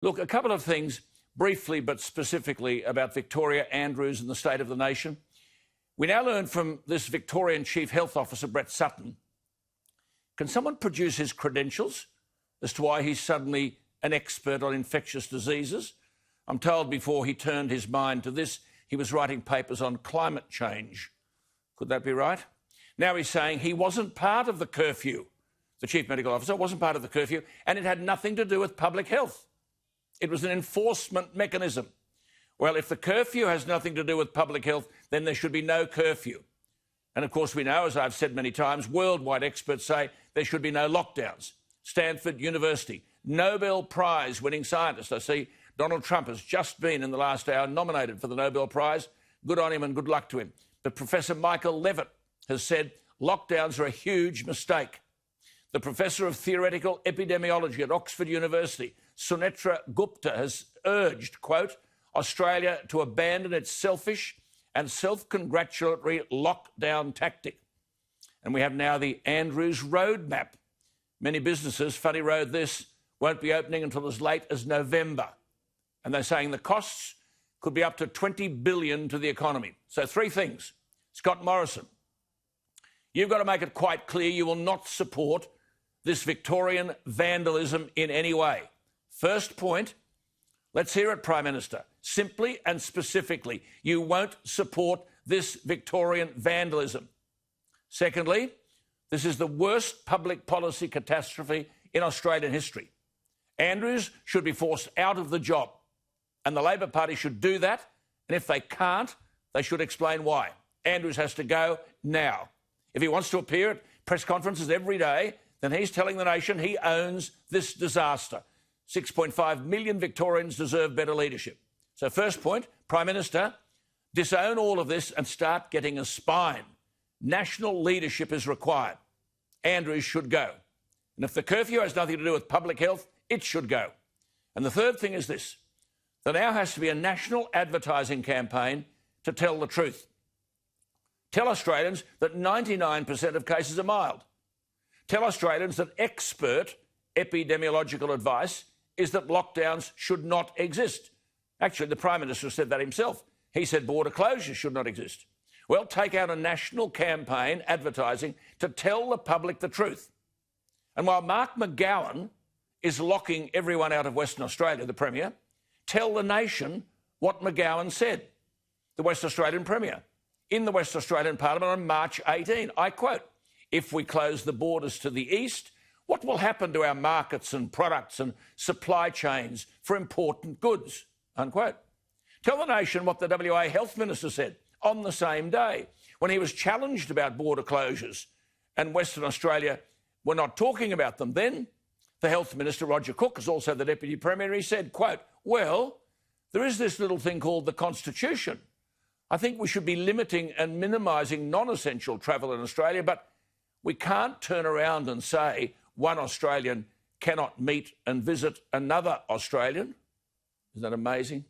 Look, a couple of things briefly but specifically about Victoria, Andrews and the state of the nation. We now learn from this Victorian Chief Health Officer, Brett Sutton. Can someone produce his credentials as to why he's suddenly an expert on infectious diseases? I'm told before he turned his mind to this, he was writing papers on climate change. Could that be right? Now he's saying he wasn't part of the curfew. The Chief Medical Officer wasn't part of the curfew, and it had nothing to do with public health. It was an enforcement mechanism. Well, if the curfew has nothing to do with public health, then there should be no curfew. And of course we know, as I've said many times, worldwide experts say there should be no lockdowns. Stanford University, Nobel Prize winning scientist. I see Donald Trump has just been in the last hour nominated for the Nobel Prize. Good on him and good luck to him. But Professor Michael Levitt has said lockdowns are a huge mistake. The Professor of Theoretical Epidemiology at Oxford University, Sunetra Gupta, has urged, quote, Australia to abandon its selfish and self-congratulatory lockdown tactic. And we have now the Andrews roadmap. Many businesses, funny road this, won't be opening until as late as November. And they're saying the costs could be up to $20 billion to the economy. So three things. Scott Morrison, you've got to make it quite clear you will not support this Victorian vandalism in any way. First point, let's hear it, Prime Minister. Simply and specifically, you won't support this Victorian vandalism. Secondly, this is the worst public policy catastrophe in Australian history. Andrews should be forced out of the job, and the Labor Party should do that, and if they can't, they should explain why. Andrews has to go now. If he wants to appear at press conferences every day, then he's telling the nation he owns this disaster. 6.5 million Victorians deserve better leadership. So first point, Prime Minister, disown all of this and start getting a spine. National leadership is required. Andrews should go. And if the curfew has nothing to do with public health, it should go. And the third thing is this. There now has to be a national advertising campaign to tell the truth. Tell Australians that 99% of cases are mild. Tell Australians that expert epidemiological advice is that lockdowns should not exist. Actually, the Prime Minister said that himself. He said border closures should not exist. Well, take out a national campaign advertising to tell the public the truth. And while Mark McGowan is locking everyone out of Western Australia, the Premier, tell the nation what McGowan said, the West Australian Premier, in the West Australian Parliament on March 18. I quote, if we close the borders to the east, what will happen to our markets and products and supply chains for important goods? Unquote. Tell the nation what the WA Health Minister said on the same day when he was challenged about border closures and Western Australia were not talking about them. Then the Health Minister, Roger Cook, is also the Deputy Premier, he said, quote, well, there is this little thing called the Constitution. I think we should be limiting and minimising non-essential travel in Australia, but we can't turn around and say one Australian cannot meet and visit another Australian. Isn't that amazing?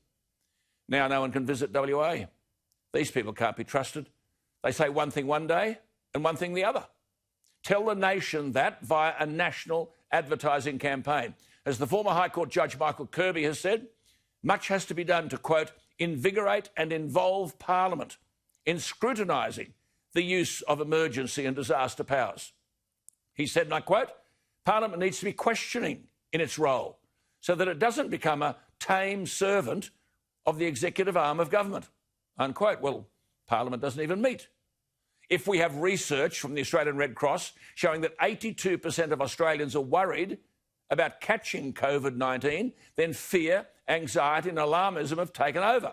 Now no one can visit WA. These people can't be trusted. They say one thing one day and one thing the other. Tell the nation that via a national advertising campaign. As the former High Court Judge Michael Kirby has said, much has to be done to, quote, invigorate and involve Parliament in scrutinising the use of emergency and disaster powers. He said, and I quote, Parliament needs to be questioning in its role so that it doesn't become a tame servant of the executive arm of government, unquote. Well, Parliament doesn't even meet. If we have research from the Australian Red Cross showing that 82% of Australians are worried about catching COVID-19, then fear, anxiety and alarmism have taken over.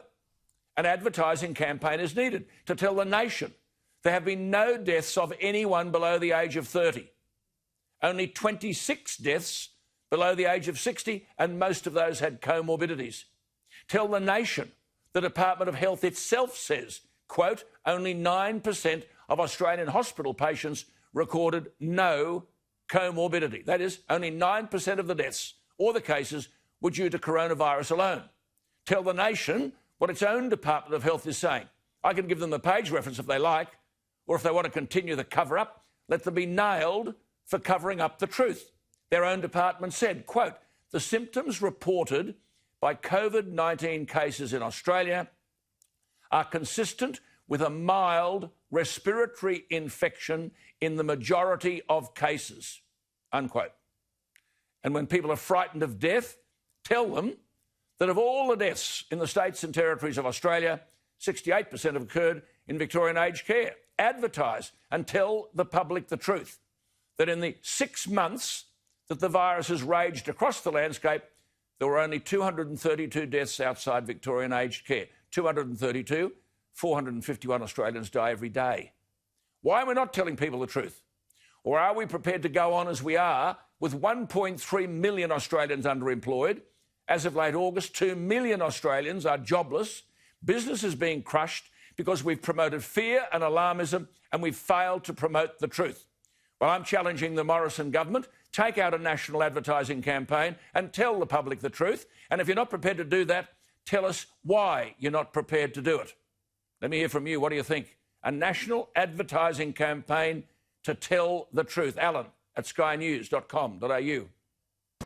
An advertising campaign is needed to tell the nation there have been no deaths of anyone below the age of 30. Only 26 deaths below the age of 60, and most of those had comorbidities. Tell the nation the Department of Health itself says, quote, only 9% of Australian hospital patients recorded no comorbidity. That is, only 9% of the deaths or the cases were due to coronavirus alone. Tell the nation what its own Department of Health is saying. I can give them the page reference if they like, or if they want to continue the cover-up, let them be nailed for covering up the truth. Their own department said, quote, the symptoms reported by COVID-19 cases in Australia are consistent with a mild respiratory infection in the majority of cases, unquote. And when people are frightened of death, tell them that of all the deaths in the states and territories of Australia, 68% have occurred in Victorian aged care. Advertise and tell the public the truth, that in the 6 months that the virus has raged across the landscape, there were only 232 deaths outside Victorian aged care. 232, 451 Australians die every day. Why are we not telling people the truth? Or are we prepared to go on as we are with 1.3 million Australians underemployed? As of late August, 2 million Australians are jobless. Business is being crushed because we've promoted fear and alarmism and we've failed to promote the truth. Well, I'm challenging the Morrison government. Take out a national advertising campaign and tell the public the truth. And if you're not prepared to do that, tell us why you're not prepared to do it. Let me hear from you. What do you think? A national advertising campaign to tell the truth. Alan at skynews.com.au.